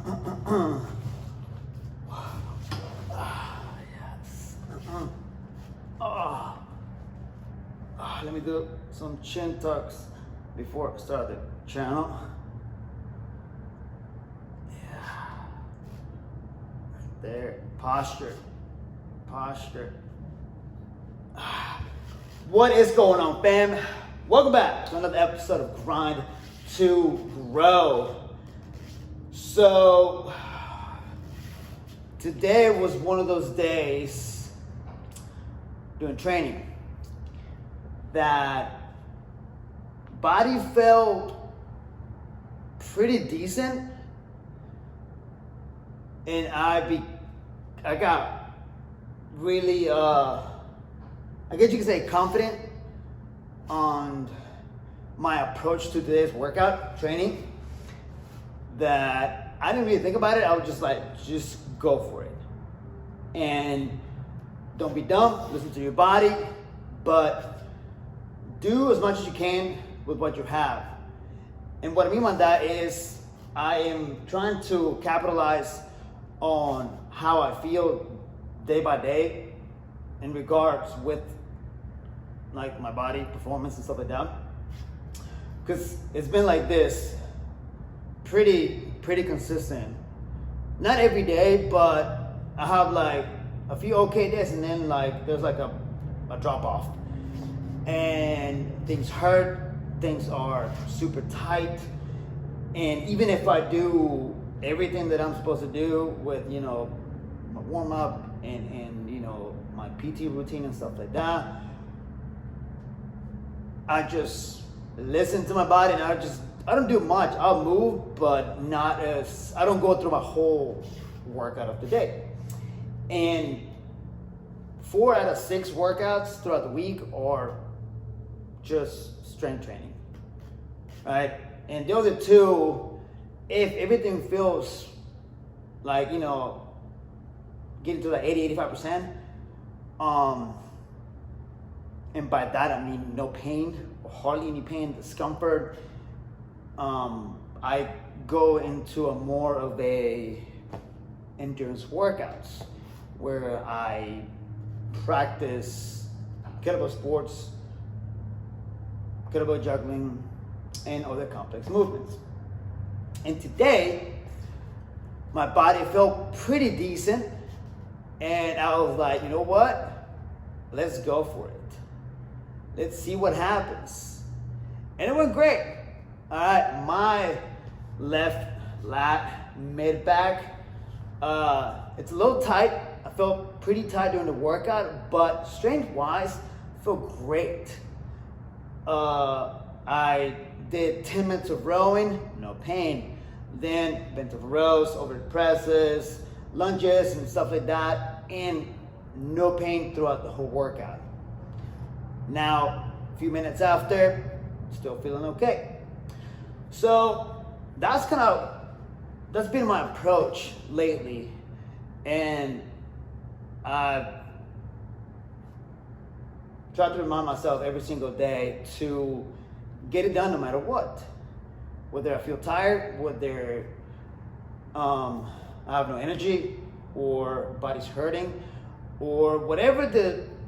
Yes. Let me do some chin tucks before I start the channel. Yeah. Right there. Posture. What is going on, fam? Welcome back to another episode of Grind to Grow. So, today was one of those days doing training that body felt pretty decent, and I got really I guess you could say confident on my approach to today's workout training, that I didn't really think about it. I was just go for it. And don't be dumb, listen to your body, but do as much as you can with what you have. And what I mean by that is I am trying to capitalize on how I feel day by day in regards with like my body performance and stuff like that. Because it's been like this pretty consistent. Not every day, but I have like a few okay days, and then like there's like a drop off. And things hurt, things are super tight. And even if I do everything that I'm supposed to do with, you know, my warm up and you know, my PT routine and stuff like that, I just listen to my body, and I don't do much. I'll move, but I don't go through my whole workout of the day. And 4 out of 6 workouts throughout the week are just strength training, right? And the other 2, if everything feels like, you know, getting to like 80-85%, and by that I mean no pain, or hardly any pain, discomfort, I go into a more of a endurance workouts where I practice kettlebell sports, kettlebell juggling, and other complex movements. And today, my body felt pretty decent, and I was like, you know what? Let's go for it. Let's see what happens. And it went great. All right, my left lat, mid back, it's a little tight. I felt pretty tight during the workout, but strength-wise, I feel great. I did 10 minutes of rowing, no pain. Then bent over rows, overhead presses, lunges, and stuff like that, and no pain throughout the whole workout. Now, a few minutes after, still feeling okay. So that's been my approach lately, and I've tried to remind myself every single day to get it done no matter what. Whether I feel tired, whether I have no energy, or body's hurting, or whatever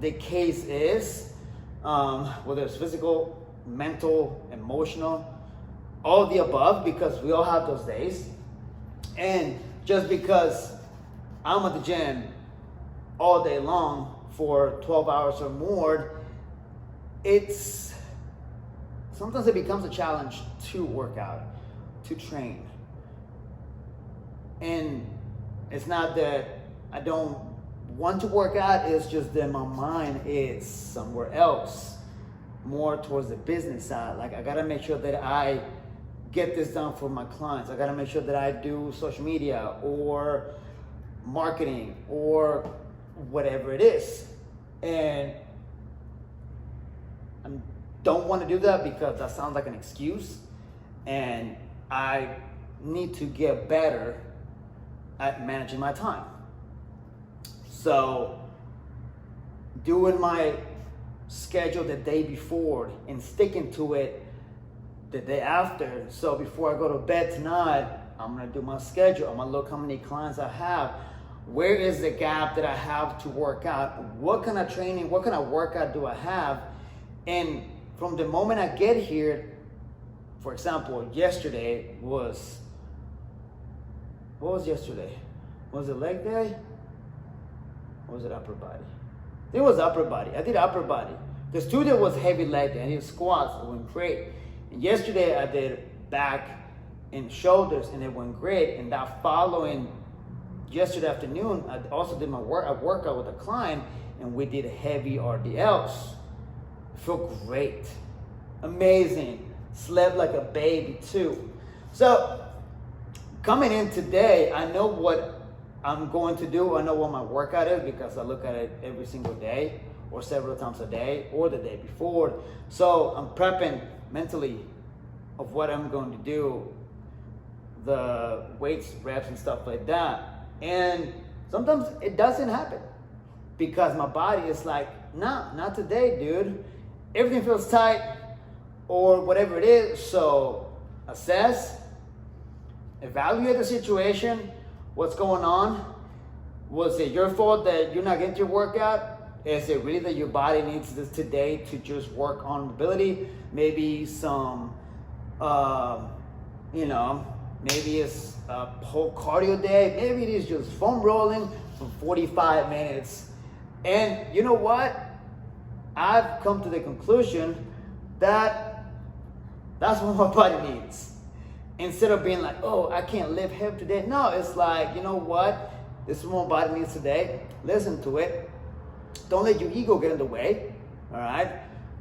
the case is, whether it's physical, mental, emotional, all of the above, because we all have those days. And just because I'm at the gym all day long for 12 hours or more, sometimes it becomes a challenge to work out, to train. And it's not that I don't want to work out, it's just that my mind is somewhere else, more towards the business side. Like, I gotta make sure that I get this done for my clients. I gotta make sure that I do social media or marketing or whatever it is. And I don't want to do that because that sounds like an excuse, and I need to get better at managing my time. So doing my schedule the day before and sticking to it the day after. So before I go to bed tonight, I'm gonna do my schedule. I'm gonna look how many clients I have. Where is the gap that I have to work out? What kind of training, what kind of workout do I have? And from the moment I get here, for example, yesterday was, what was yesterday? Was it leg day? Or was it upper body? It was upper body. I did upper body. Because Tuesday was heavy leg day. I did squats. It went great. And yesterday I did back and shoulders, and it went great. And that following, yesterday afternoon, I also did a workout with a client, and we did heavy RDLs. Felt great. Amazing. Slept like a baby too. So coming in today, I know what I'm going to do. I know what my workout is because I look at it every single day or several times a day or the day before. So I'm prepping mentally of what I'm going to do, the weights, reps, and stuff like that. And sometimes it doesn't happen because my body is like, nah, not today, dude. Everything feels tight or whatever it is. So assess, evaluate the situation, what's going on. Was it your fault that you're not getting your workout? Is it really that your body needs this today to just work on mobility? Maybe some, maybe it's a whole cardio day. Maybe it is just foam rolling for 45 minutes. And you know what? I've come to the conclusion that that's what my body needs. Instead of being like, oh, I can't lift heavy today. No, it's like, you know what? This is what my body needs today. Listen to it. Don't let your ego get in the way. All right?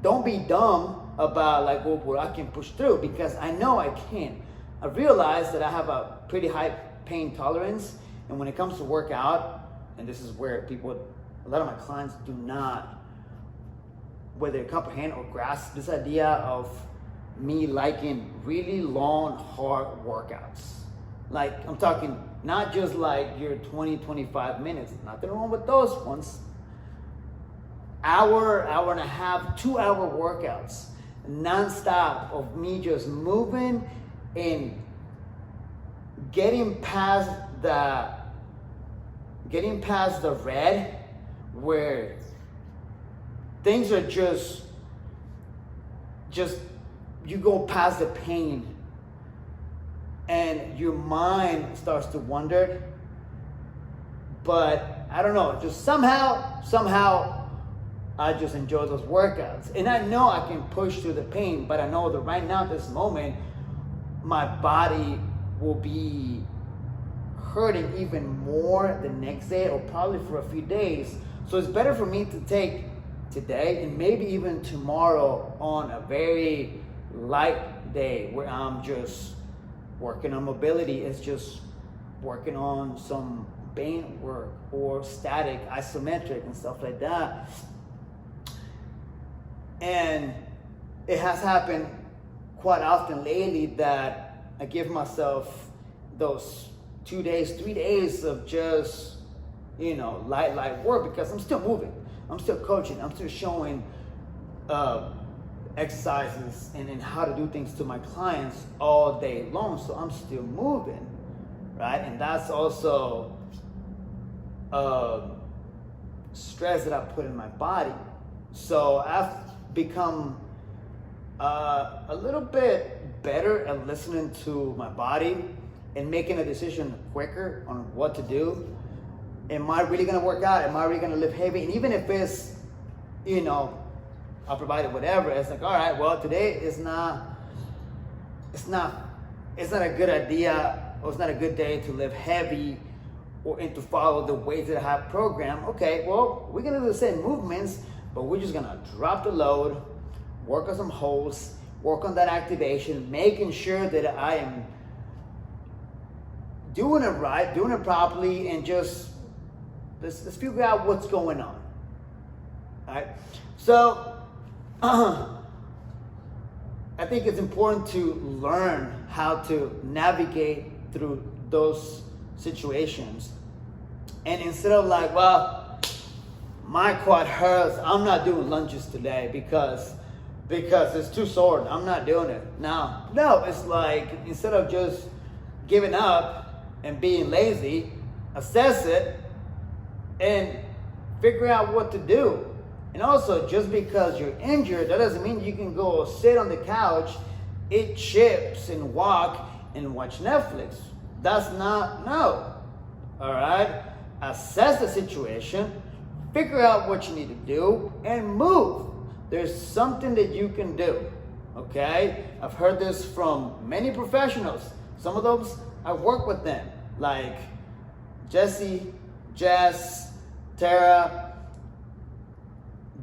Don't be dumb about like, well, I can push through, because I know I can. I realize that I have a pretty high pain tolerance. And when it comes to workout, and this is where a lot of my clients do not, whether they comprehend or grasp this idea of me liking really long, hard workouts. Like, I'm talking not just like your 20, 25 minutes. Nothing wrong with those ones. Hour and a half, 2 hour workouts, nonstop of me just moving and getting past the red, where things are just you go past the pain and your mind starts to wander. But I don't know, just somehow I just enjoy those workouts. And I know I can push through the pain, but I know that right now, this moment, my body will be hurting even more the next day, or probably for a few days. So it's better for me to take today and maybe even tomorrow on a very light day where I'm just working on mobility. It's just working on some band work or static, isometric, and stuff like that. And it has happened quite often lately that I give myself those 2 days, 3 days of just, light work, because I'm still moving. I'm still coaching. I'm still showing exercises and how to do things to my clients all day long. So I'm still moving, right? And that's also stress that I put in my body. So I've become a little bit better at listening to my body and making a decision quicker on what to do. Am I really gonna work out? Am I really gonna lift heavy? And even if it's, upper body, whatever, it's like, all right, well, today is not a good idea, or it's not a good day to lift heavy and to follow the weights that I have programmed. Okay, well, we're gonna do the same movements, but we're just gonna drop the load, work on some holds, work on that activation, making sure that I am doing it right, doing it properly, and just let's figure out what's going on. All right, so I think it's important to learn how to navigate through those situations. And instead of like, well, my quad hurts, I'm not doing lunges today because it's too sore, I'm not doing it. No, it's like, instead of just giving up and being lazy, assess it and figure out what to do. And also, just because you're injured, that doesn't mean you can go sit on the couch, eat chips, and walk and watch Netflix. That's not, no. All right? Assess the situation, figure out what you need to do, and move. There's something that you can do. Okay? I've heard this from many professionals. Some of those, I work with them, like Jesse, Jess, Tara.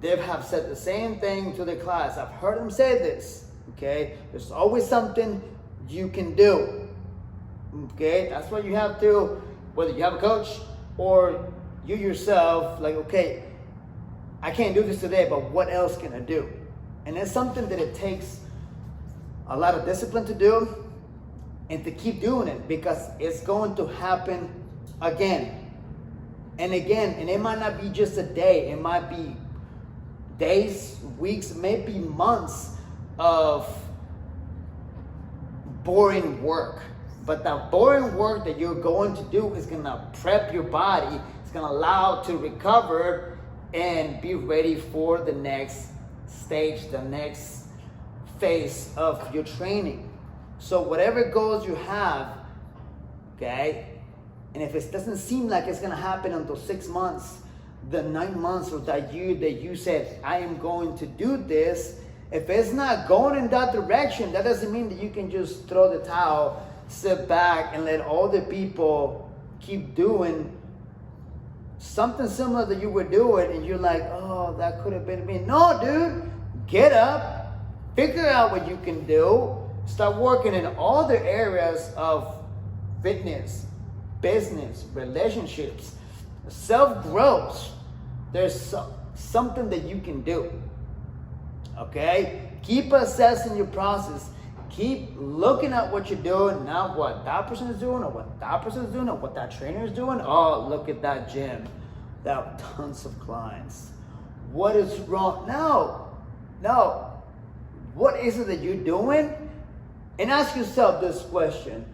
They have said the same thing to the class. I've heard them say this. Okay? There's always something you can do. Okay? That's what you have to, whether you have a coach or you yourself, like, okay, I can't do this today, but what else can I do? And it's something that it takes a lot of discipline to do and to keep doing it, because it's going to happen again and again. And it might not be just a day, it might be days, weeks, maybe months of boring work. But that boring work that you're going to do is going to prep your body. It's going to allow it to recover and be ready for the next stage, the next phase of your training. So whatever goals you have, okay, and if it doesn't seem like it's going to happen until 6 months, the 9 months or that year that you said, I am going to do this, if it's not going in that direction, that doesn't mean that you can just throw the towel, sit back, and let all the people keep doing something similar that you were doing, and you're like, oh, that could have been me. No, dude, get up, figure out what you can do, start working in all the areas of fitness, business, relationships, self-growth. There's something that you can do. Okay? Keep assessing your process. Keep looking at what you're doing, not what that person is doing or what that person is doing or what that trainer is doing. Oh, look at that gym. They have tons of clients. What is wrong? No. What is it that you're doing? And ask yourself this question.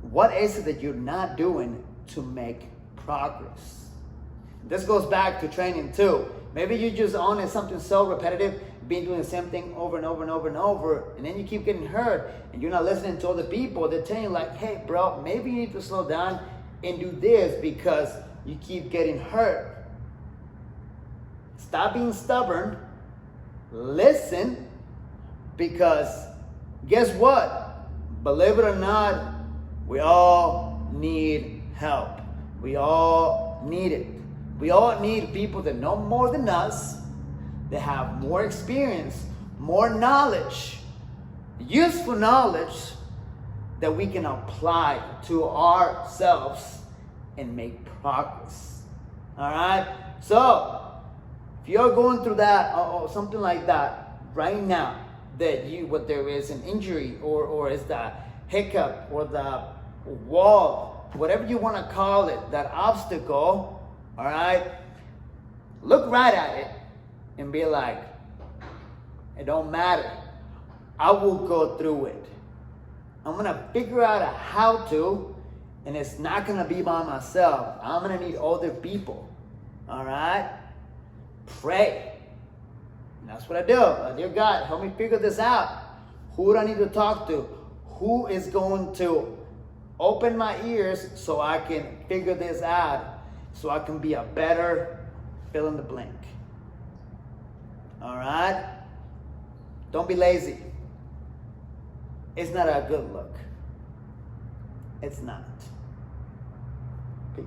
What is it that you're not doing to make progress? This goes back to training too. Maybe you're just on it, something so repetitive, being doing the same thing over and over and over and over, and then you keep getting hurt, and you're not listening to other people. They're telling you like, hey bro, maybe you need to slow down and do this because you keep getting hurt. Stop being stubborn. Listen, because guess what? Believe it or not, we all need help. We all need it. We all need people that know more than us, that have more experience, more knowledge, useful knowledge that we can apply to ourselves and make progress. All right? So, if you're going through that or something like that right now, that what there is an injury or is that hiccup or the wall, whatever you want to call it, that obstacle, all right, look right at it and be like, it don't matter. I will go through it. I'm going to figure out a how to, and it's not going to be by myself. I'm going to need other people. All right? Pray. And that's what I do. Dear God, help me figure this out. Who do I need to talk to? Who is going to open my ears so I can figure this out, so I can be a better fill in the blank. All right? Don't be lazy. It's not a good look. It's not. Peace.